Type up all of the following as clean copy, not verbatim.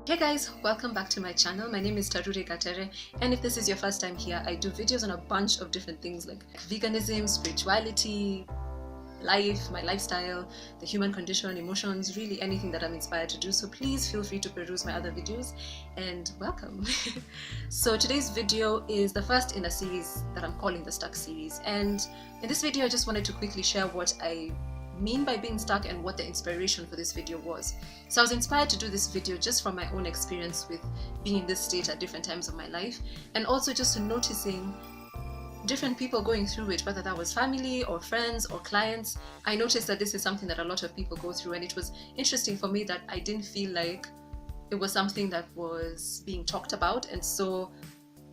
Hey guys, welcome back to my channel. My name is Tarure Gatere, and if this is your first time here, I do videos on a bunch of different things like veganism, spirituality, life, my lifestyle, the human condition, emotions, really anything that I'm inspired to do. So please feel free to peruse my other videos and welcome. So today's video is the first in a series that I'm calling the Stuck series, and in this video I just wanted to quickly share what I mean by being stuck and what the inspiration for this video was. So I was inspired to do this video just from my own experience with being in this state at different times of my life, and also just noticing different people going through it, whether that was family or friends or clients. I noticed that this is something that a lot of people go through, and it was interesting for me that I didn't feel like it was something that was being talked about, and so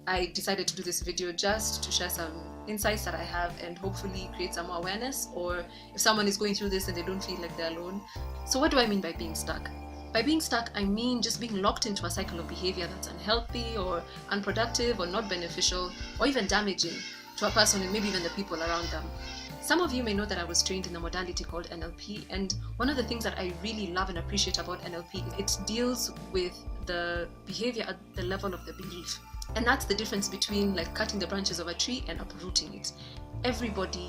I decided to do this video just to share some insights that I have and hopefully create some more awareness, or if someone is going through this and they don't feel like they're alone. So what do I mean by being stuck? By being stuck, I mean just being locked into a cycle of behavior that's unhealthy or unproductive or not beneficial or even damaging to a person and maybe even the people around them. Some of you may know that I was trained in a modality called NLP, and one of the things that I really love and appreciate about NLP is it deals with the behavior at the level of the belief. And that's the difference between like cutting the branches of a tree and uprooting it. Everybody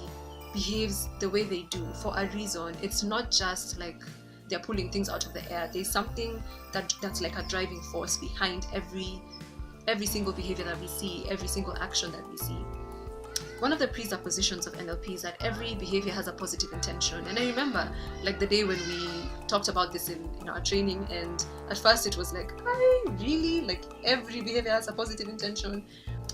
behaves the way they do for a reason. It's not just like they're pulling things out of the air. There's something that's like a driving force behind every single behavior that we see, every single action that we see. One of the presuppositions of NLP is that every behavior has a positive intention. And I remember like the day when we talked about this in our training, and at first it was like, really? Like every behavior has a positive intention?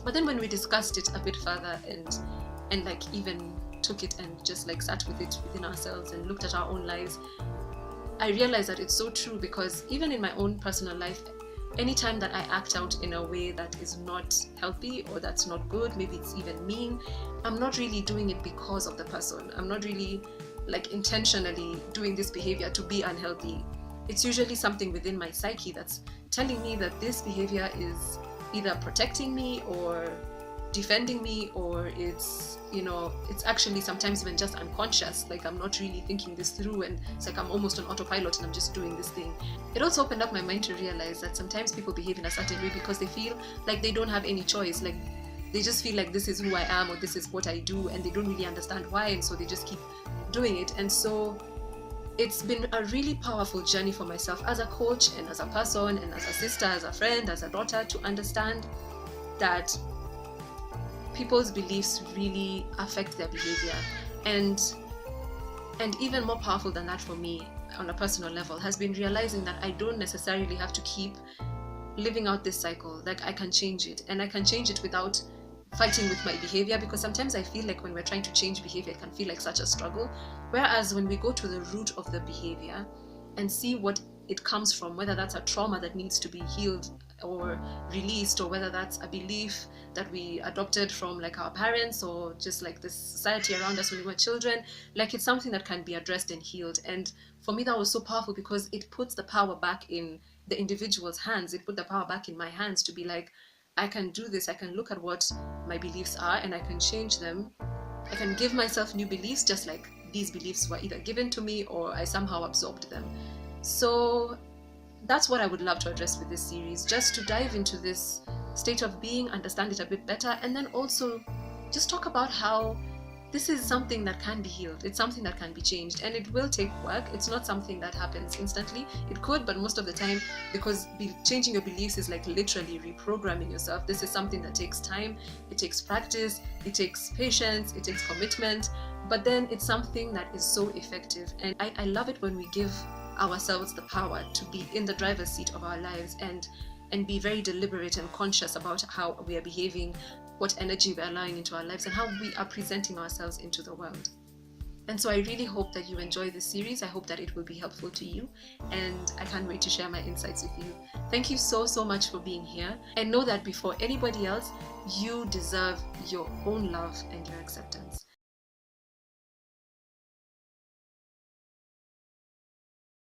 But then when we discussed it a bit further and like even took it and just like sat with it within ourselves and looked at our own lives, I realized that it's so true, because even in my own personal life, anytime that I act out in a way that is not healthy or that's not good, maybe it's even mean, I'm not really doing it because of the person. I'm not really like intentionally doing this behavior to be unhealthy. It's usually something within my psyche that's telling me that this behavior is either protecting me or defending me, or it's actually sometimes even just unconscious, like I'm not really thinking this through, and it's like I'm almost on autopilot and I'm just doing this thing. It also opened up my mind to realize that sometimes people behave in a certain way because they feel like they don't have any choice, like they just feel like this is who I am or this is what I do, and they don't really understand why, and so they just keep doing it. And so it's been a really powerful journey for myself as a coach and as a person and as a sister, as a friend, as a daughter, to understand that people's beliefs really affect their behavior. And even more powerful than that for me on a personal level has been realizing that I don't necessarily have to keep living out this cycle. Like I can change it, and I can change it without fighting with my behavior, because sometimes I feel like when we're trying to change behavior, it can feel like such a struggle. Whereas when we go to the root of the behavior and see what it comes from, whether that's a trauma that needs to be healed or released, or whether that's a belief that we adopted from like our parents or just like the society around us when we were children, like it's something that can be addressed and healed. And for me that was so powerful, because it puts the power back in the individual's hands. It put the power back in my hands to be like, I can do this. I can look at what my beliefs are and I can change them. I can give myself new beliefs, just like these beliefs were either given to me or I somehow absorbed them. So that's what I would love to address with this series, just to dive into this state of being, understand it a bit better, and then also just talk about how this is something that can be healed. It's something that can be changed, and it will take work. It's not something that happens instantly. It could, but most of the time, because changing your beliefs is like literally reprogramming yourself, this is something that takes time, it takes practice, it takes patience, it takes commitment, but then it's something that is so effective. And I love it when we give ourselves the power to be in the driver's seat of our lives and be very deliberate and conscious about how we are behaving, what energy we're allowing into our lives, and how we are presenting ourselves into the world. And so I really hope that you enjoy this series. I hope that it will be helpful to you, and I can't wait to share my insights with you. Thank you so much for being here, and know that before anybody else, you deserve your own love and your acceptance.